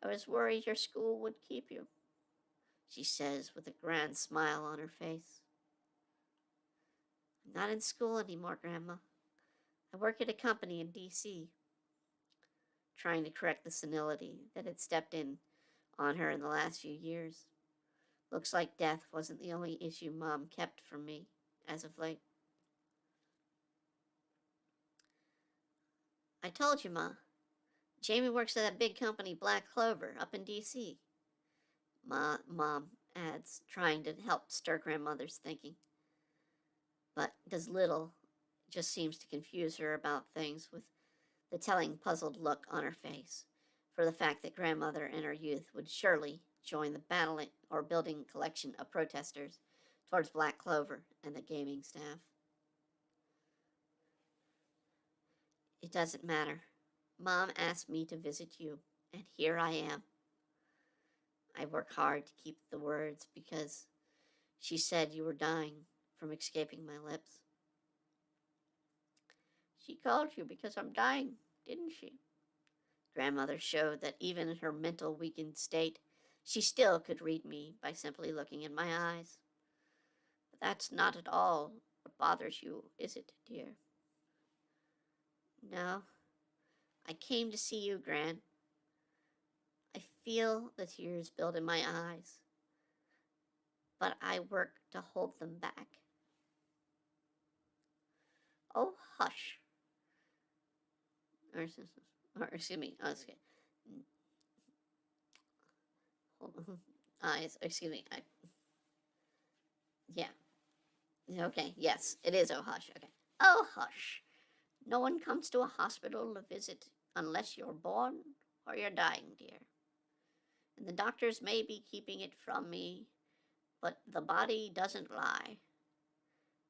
I was worried your school would keep you, she says with a grand smile on her face. I'm not in school anymore, Grandma. I work at a company in D.C., trying to correct the senility that had stepped in on her in the last few years. Looks like death wasn't the only issue Mom kept from me as of late. I told you, Ma. Jamie works at that big company, Black Clover, up in D.C. Mom adds, trying to help stir grandmother's thinking. But does little, just seems to confuse her about things with the telling puzzled look on her face for the fact that grandmother in her youth would surely join the battling or building collection of protesters towards Black Clover and the gaming staff. It doesn't matter. Mom asked me to visit you, and here I am. I work hard to keep the words because she said you were dying from escaping my lips. She called you because I'm dying, didn't she? Grandmother showed that even in her mental weakened state, she still could read me by simply looking in my eyes. But that's not at all what bothers you, is it, dear? No. I came to see you, Gran. I feel the tears build in my eyes, but I work to hold them back. Oh, hush. Or excuse me. Oh, okay. Excuse me. Yeah. Okay. Yes, it is. Oh, hush. Okay. Oh, hush. No one comes to a hospital to visit unless you're born or you're dying, dear. And the doctors may be keeping it from me, but the body doesn't lie.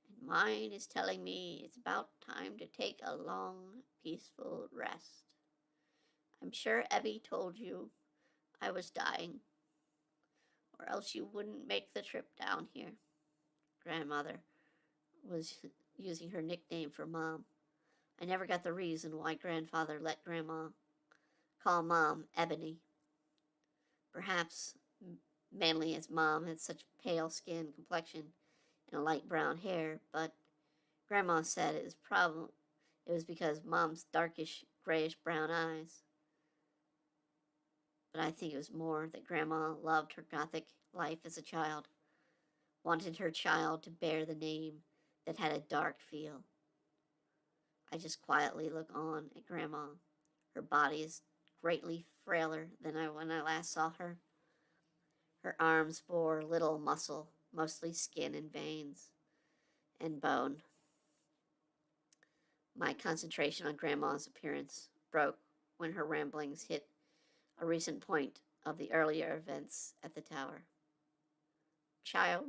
And mine is telling me it's about time to take a long, peaceful rest. I'm sure Evie told you I was dying, or else you wouldn't make the trip down here. Grandmother was using her nickname for Mom. I never got the reason why Grandfather let Grandma call Mom Ebony. Perhaps mainly as Mom had such pale skin, complexion, and light brown hair, but Grandma said it was because Mom's darkish, grayish brown eyes. But I think it was more that Grandma loved her Gothic life as a child, wanted her child to bear the name that had a dark feel. I just quietly look on at Grandma. Her body is greatly frailer than when I last saw her. Her arms bore little muscle, mostly skin and veins, and bone. My concentration on Grandma's appearance broke when her ramblings hit a recent point of the earlier events at the tower. Child,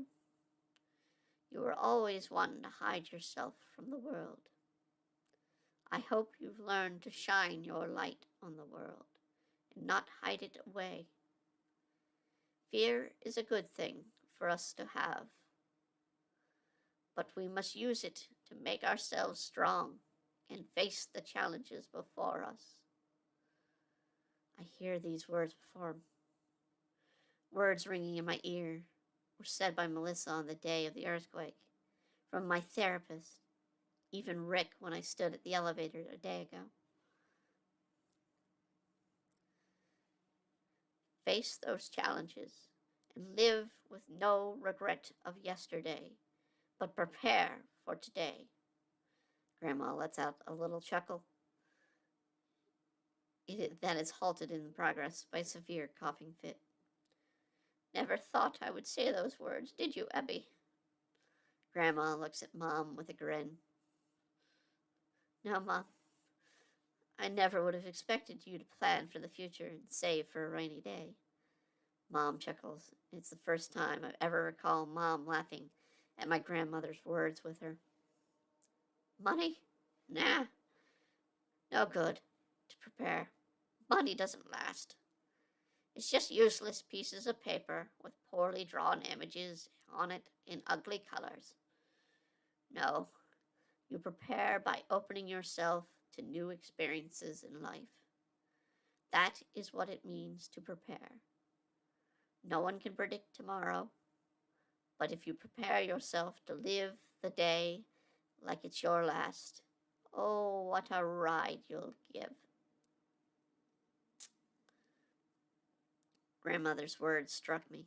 you were always wanting to hide yourself from the world. I hope you've learned to shine your light on the world and not hide it away. Fear is a good thing for us to have, but we must use it to make ourselves strong and face the challenges before us. I hear these words before. Words ringing in my ear were said by Melissa on the day of the earthquake, from my therapist, even Rick when I stood at the elevator a day ago. Face those challenges and live with no regret of yesterday, but prepare for today. Grandma lets out a little chuckle. That is halted in progress by a severe coughing fit. Never thought I would say those words, did you, Abby? Grandma looks at Mom with a grin. No, Mom. I never would have expected you to plan for the future and save for a rainy day. Mom chuckles. It's the first time I've ever recalled Mom laughing at my grandmother's words with her. Money? Nah. No good to prepare. Money doesn't last. It's just useless pieces of paper with poorly drawn images on it in ugly colors. No, you prepare by opening yourself to new experiences in life. That is what it means to prepare. No one can predict tomorrow, but if you prepare yourself to live the day like it's your last, oh, what a ride you'll give. Grandmother's words struck me.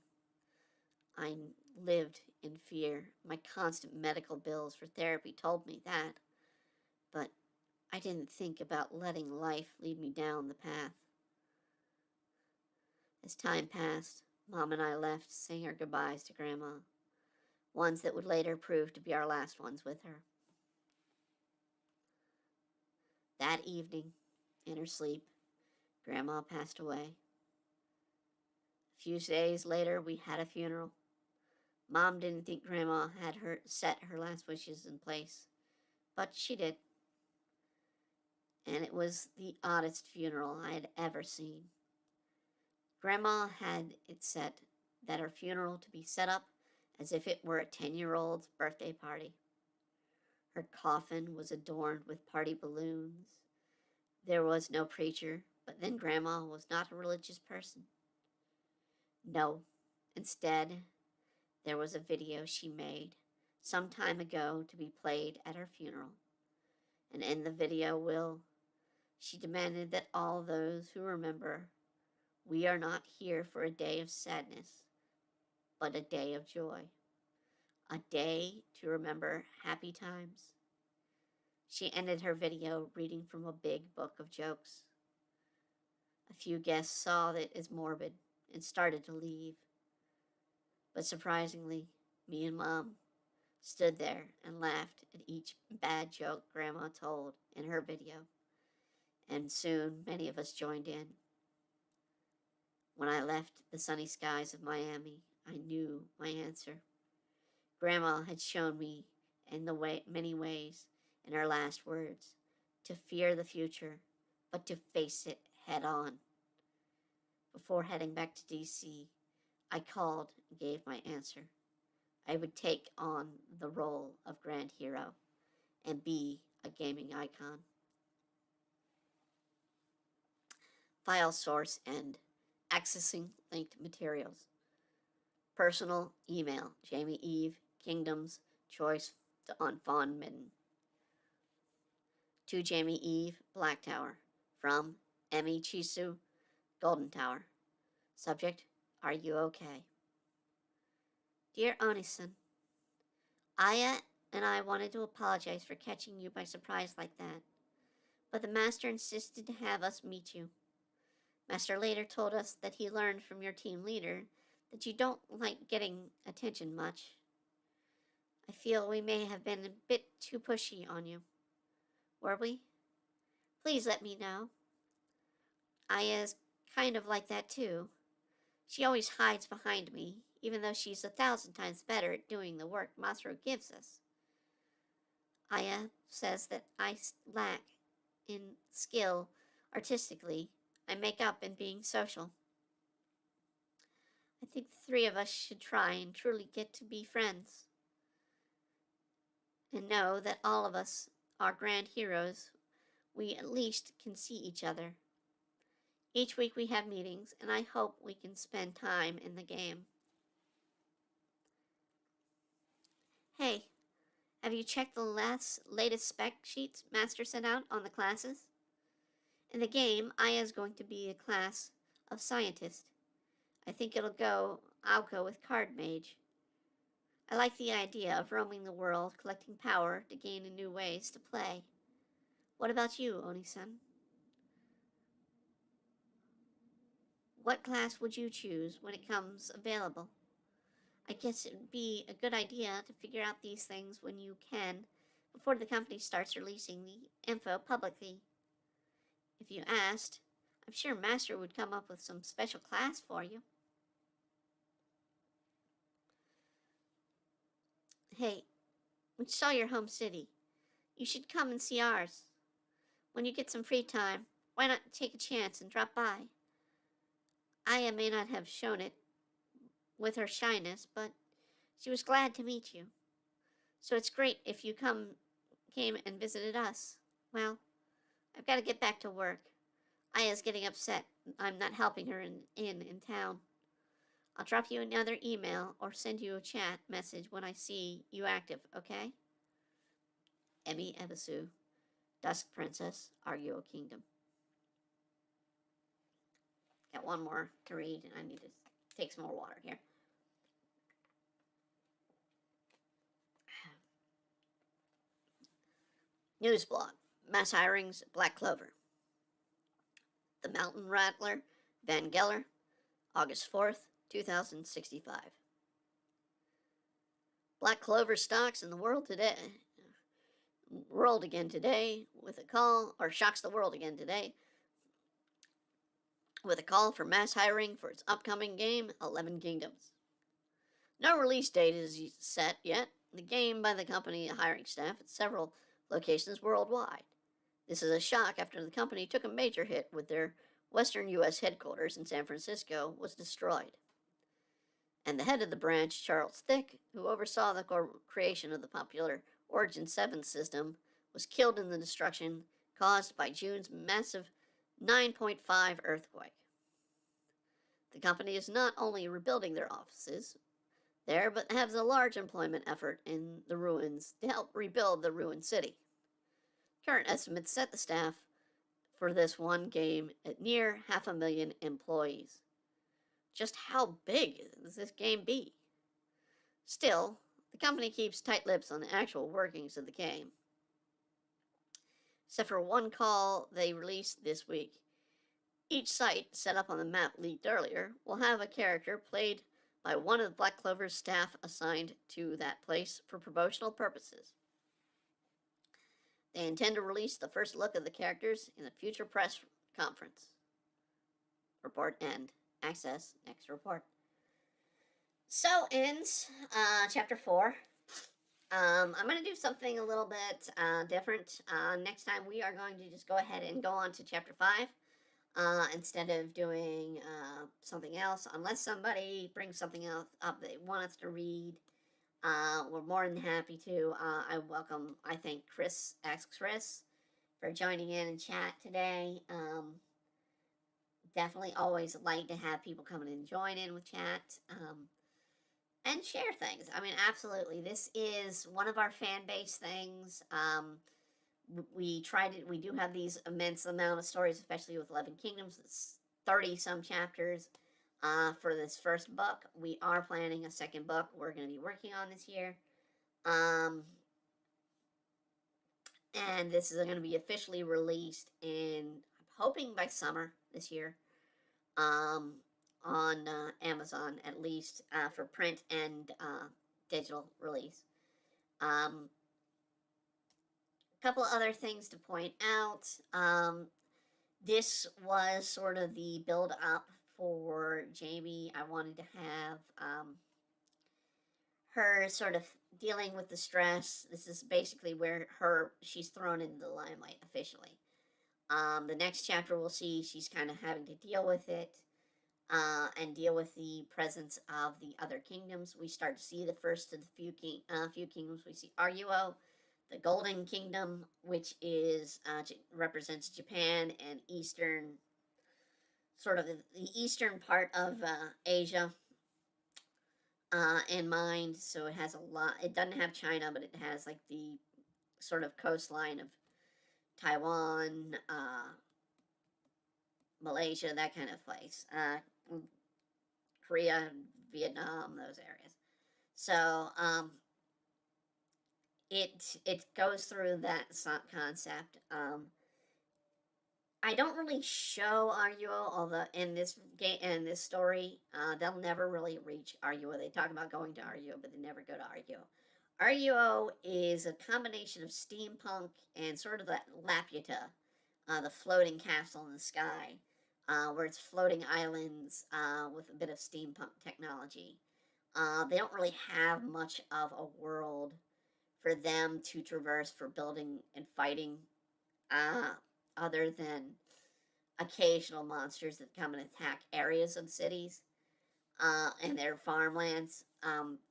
I lived in fear. My constant medical bills for therapy told me that. But I didn't think about letting life lead me down the path. As time passed, Mom and I left, saying our goodbyes to Grandma, ones that would later prove to be our last ones with her. That evening, in her sleep, Grandma passed away. A few days later, we had a funeral. Mom didn't think Grandma had set her last wishes in place, but she did. And it was the oddest funeral I had ever seen. Grandma had it set that her funeral to be set up as if it were a 10-year-old's birthday party. Her coffin was adorned with party balloons. There was no preacher, but then Grandma was not a religious person. No, instead, there was a video she made some time ago to be played at her funeral. And in the video, she demanded that all those who remember, we are not here for a day of sadness, but a day of joy. A day to remember happy times. She ended her video reading from a big book of jokes. A few guests saw it as morbid and started to leave. But surprisingly, me and Mom stood there and laughed at each bad joke Grandma told in her video. And soon many of us joined in. When I left the sunny skies of Miami, I knew my answer. Grandma had shown me in many ways in her last words to fear the future, but to face it head on. Before heading back to D.C., I called and gave my answer. I would take on the role of grand hero and be a gaming icon. File source end. Accessing linked materials. Personal email, Jamie Eve, Kingdoms, Choice on Fawn Midden. To Jamie Eve, Black Tower. From Emi Chisu, Golden Tower. Subject, are you okay? Dear Onyx, Aya and I wanted to apologize for catching you by surprise like that, but the Master insisted to have us meet you. Master later told us that he learned from your team leader that you don't like getting attention much. I feel we may have been a bit too pushy on you. Were we? Please let me know. Aya's kind of like that too. She always hides behind me, even though she's 1,000 times better at doing the work Masro gives us. Aya says that I lack in skill artistically. I make up in being social. I think the three of us should try and truly get to be friends. And know that all of us are grand heroes. We at least can see each other. Each week we have meetings, and I hope we can spend time in the game. Hey, have you checked the latest spec sheets Master sent out on the classes? In the game, Aya's going to be a class of scientist. I think I'll go with card mage. I like the idea of roaming the world, collecting power to gain new ways to play. What about you, Oni-san? What class would you choose when it comes available? I guess it would be a good idea to figure out these things when you can, before the company starts releasing the info publicly. If you asked, I'm sure Master would come up with some special class for you. Hey, we saw your home city. You should come and see ours. When you get some free time, why not take a chance and drop by? Aya may not have shown it with her shyness, but she was glad to meet you. So it's great if you came and visited us. Well, I've got to get back to work. Aya's getting upset I'm not helping her in town. I'll drop you another email or send you a chat message when I see you active, okay? Emi Ebisu, Dusk Princess, Arguo Kingdom. Got one more to read, and I need to take some more water here. News blog. Mass hirings, Black Clover. The Mountain Rattler, Van Geller, August 4th, 2065. Black Clover stocks in the world today. World again today with a call, or shocks the world again today with a call for mass hiring for its upcoming game, 11 Kingdoms. No release date is set yet. The game by the company hiring staff at several locations worldwide. This is a shock after the company took a major hit with their Western U.S. headquarters in San Francisco was destroyed. And the head of the branch, Charles Thick, who oversaw the creation of the popular Origin 7 system, was killed in the destruction caused by June's massive 9.5 earthquake. The company is not only rebuilding their offices there, but has a large employment effort in the ruins to help rebuild the ruined city. Current estimates set the staff for this one game at near 500,000 employees. Just how big does this game be? Still, the company keeps tight lips on the actual workings of the game. Except for one call they released this week. Each site set up on the map leaked earlier will have a character played by one of the Black Clover's staff assigned to that place for promotional purposes. They intend to release the first look of the characters in a future press conference. Report end. Access next report. So ends chapter 4. I'm going to do something a little bit different. Next time we are going to just go ahead and go on to chapter 5 instead of doing something else. Unless somebody brings something else up they want us to read, we're more than happy to. I thank Chris for joining in chat today. Definitely always like to have people come in and join in with chat and share things. I mean, absolutely. This is one of our fan base things. We do have these immense amount of stories, especially with 11 Kingdoms. It's 30 some chapters for this first book. We are planning a second book we're going to be working on this year. And this is going to be officially released I'm hoping by summer this year. On Amazon, at least for print and digital release. A couple other things to point out. This was sort of the build up for Jamie. I wanted to have her sort of dealing with the stress. This is basically where she's thrown into the limelight officially. The next chapter we'll see she's kind of having to deal with it and deal with the presence of the other kingdoms. We start to see the first of the few kingdoms. We see Arguo, the Golden Kingdom, which is represents Japan and eastern, sort of the eastern part of Asia in mind. So it has a lot. It doesn't have China, but it has like the sort of coastline of Taiwan, Malaysia, that kind of place. Korea, Vietnam, those areas. So it goes through that concept. I don't really show Arguo, although in this story, they'll never really reach Arguo. They talk about going to Arguo, but they never go to Arguo. Arguo is a combination of steampunk and sort of that Laputa, the floating castle in the sky, where it's floating islands with a bit of steampunk technology. They don't really have much of a world for them to traverse for building and fighting, other than occasional monsters that come and attack areas of cities and their farmlands.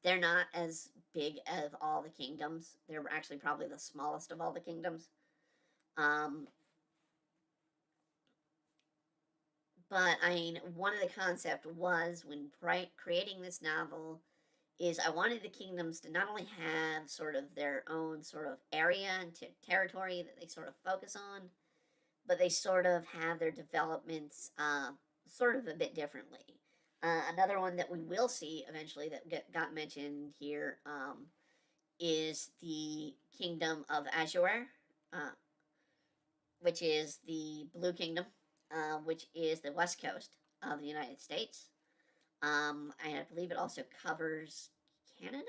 They're not as big as all the kingdoms. They're actually probably the smallest of all the kingdoms. But I mean, one of the concept was when creating this novel is I wanted the kingdoms to not only have sort of their own sort of area and territory that they sort of focus on, but they sort of have their developments sort of a bit differently. Another one that we will see eventually that got mentioned here is the Kingdom of Azure, which is the Blue Kingdom, which is the west coast of the United States. And I believe it also covers Canada.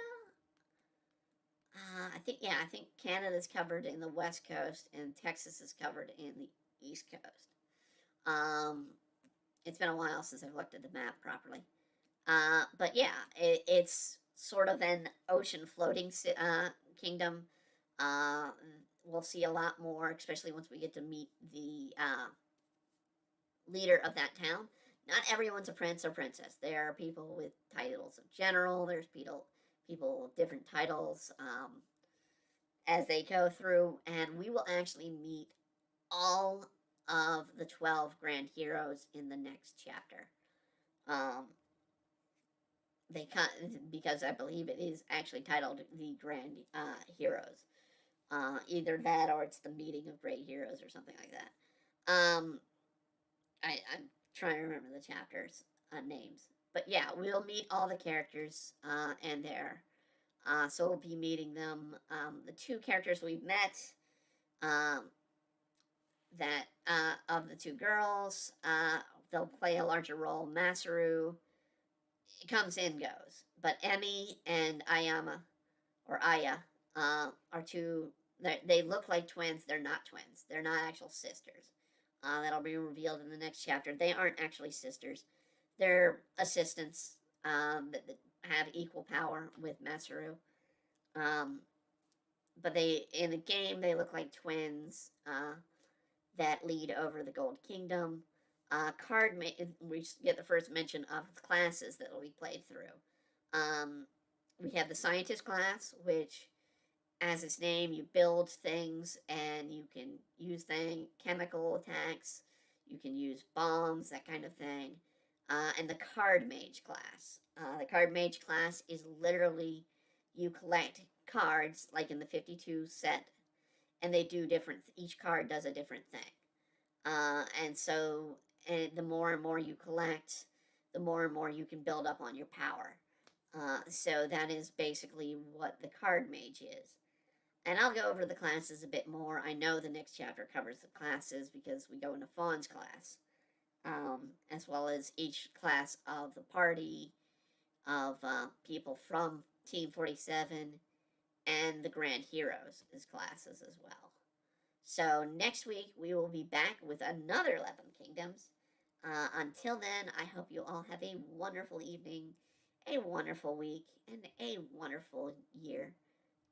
I think Canada's covered in the west coast, and Texas is covered in the east coast. Um, it's been a while since I've looked at the map properly. But yeah, it's sort of an ocean floating kingdom. Uh, we'll see a lot more, especially once we get to meet the leader of that town. Not everyone's a prince or princess. There are people with titles of general. There's people with different titles as they go through, and we will actually meet all of the 12 grand heroes in the next chapter. Um, they because I believe it is actually titled the Grand Heroes. Either that or it's the Meeting of Great Heroes or something like that. I'm trying to remember the chapters names, but yeah, we'll meet all the characters and their. So we'll be meeting them. The two characters we've met. Um, that of the two girls, they'll play a larger role. Masaru comes and goes, but Emmy and Ayama or Aya are two. They look like twins. They're not twins. They're not actual sisters. That'll be revealed in the next chapter. They aren't actually sisters. They're assistants that have equal power with Masaru. Um, but they in the game they look like twins that lead over the Gold Kingdom. We get the first mention of the classes that will be played through. We have the scientist class, which, as its name, you build things and you can use chemical attacks. You can use bombs, that kind of thing. And the card mage class. The card mage class is literally you collect cards like in the 52 set, and they do different. Each card does a different thing. And the more and more you collect, the more and more you can build up on your power. So that is basically what the card mage is. And I'll go over the classes a bit more. I know the next chapter covers the classes because we go into Fawn's class, as well as each class of the party of people from Team 47 and the Grand Heroes as classes as well. So next week we will be back with another 11 Kingdoms. Until then, I hope you all have a wonderful evening, a wonderful week, and a wonderful year.